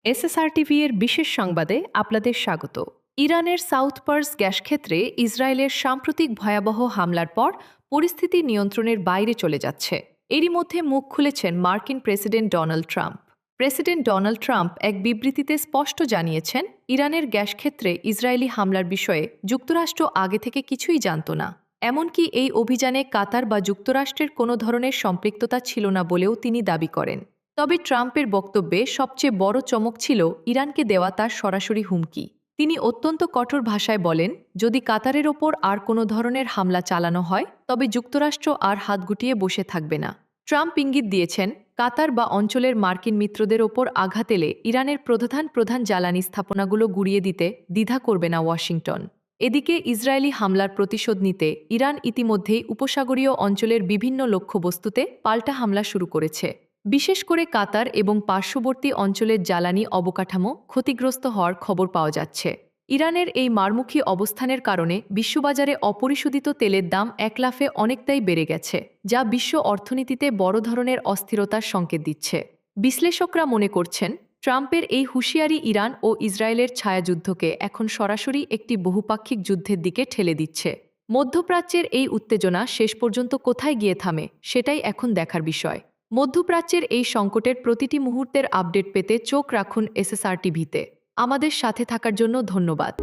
SSR TV এর বিশেষ সংবাদে আপনাদের স্বাগত। ইরানের সাউথ পার্স গ্যাস ক্ষেত্রে ইসরায়েলের সাম্প্রতিক ভয়াবহ হামলার পর পরিস্থিতি নিয়ন্ত্রণের বাইরে চলে যাচ্ছে। এরই মধ্যে মুখ খুলেছেন মার্কিন president Donald Trump. President Donald Trump এক বিবৃতিতে স্পষ্ট জানিয়েছেন, ইরানের গ্যাস ক্ষেত্রে ইসরায়েলি হামলার বিষয়ে যুক্তরাষ্ট্র আগে থেকে কিছুই জানত না। এমনকি এই অভিযানে কাতার বা যুক্তরাষ্ট্রের কোনো ধরনের সম্পৃক্ততা ছিল না বলেও তিনি দাবি করেন। তবে ট্রাম্পের বক্তব্যে সবচেয়ে বড় চমক ছিল ইরানকে দেওয়া তার সরাসরি হুমকি। তিনি অত্যন্ত কঠোর ভাষায় বলেন, যদি কাতারের ওপর আর কোনো ধরনের হামলা চালানো হয় তবে যুক্তরাষ্ট্র আর হাত গুটিয়ে বসে থাকবে না। ট্রাম্প ইঙ্গিত দিয়েছেন, কাতার বা অঞ্চলের মার্কিন মিত্রদের ওপর আঘাত এলে ইরানের প্রধান জ্বালানি স্থাপনাগুলো গুড়িয়ে দিতে দ্বিধা করবে না ওয়াশিংটন। এদিকে ইসরায়েলি হামলার প্রতিশোধ নিতে ইরান ইতিমধ্যেই উপসাগরীয় অঞ্চলের বিভিন্ন লক্ষ্যবস্তুতে পাল্টা হামলা শুরু করেছে। বিশেষ করে কাতার এবং পার্শ্ববর্তী অঞ্চলের জ্বালানি অবকাঠামো ক্ষতিগ্রস্ত হওয়ার খবর পাওয়া যাচ্ছে। ইরানের এই মারমুখী অবস্থানের কারণে বিশ্ববাজারে অপরিশোধিত তেলের দাম এক লাফে অনেকটাই বেড়ে গেছে, যা বিশ্ব অর্থনীতিতে বড় ধরনের অস্থিরতার সংকেত দিচ্ছে। বিশ্লেষকরা মনে করছেন, ট্রাম্পের এই হুঁশিয়ারি ইরান ও ইসরায়েলের ছায়াযুদ্ধকে এখন সরাসরি একটি বহুপাক্ষিক যুদ্ধের দিকে ঠেলে দিচ্ছে। মধ্যপ্রাচ্যের এই উত্তেজনা শেষ পর্যন্ত কোথায় গিয়ে থামে সেটাই এখন দেখার বিষয়। মধ্যপ্রাচ্যের এই সংকটের প্রতিটি মুহূর্তের আপডেট পেতে চোখ রাখুন এসএসআর টিভিতে। আমাদের সাথে থাকার জন্য ধন্যবাদ।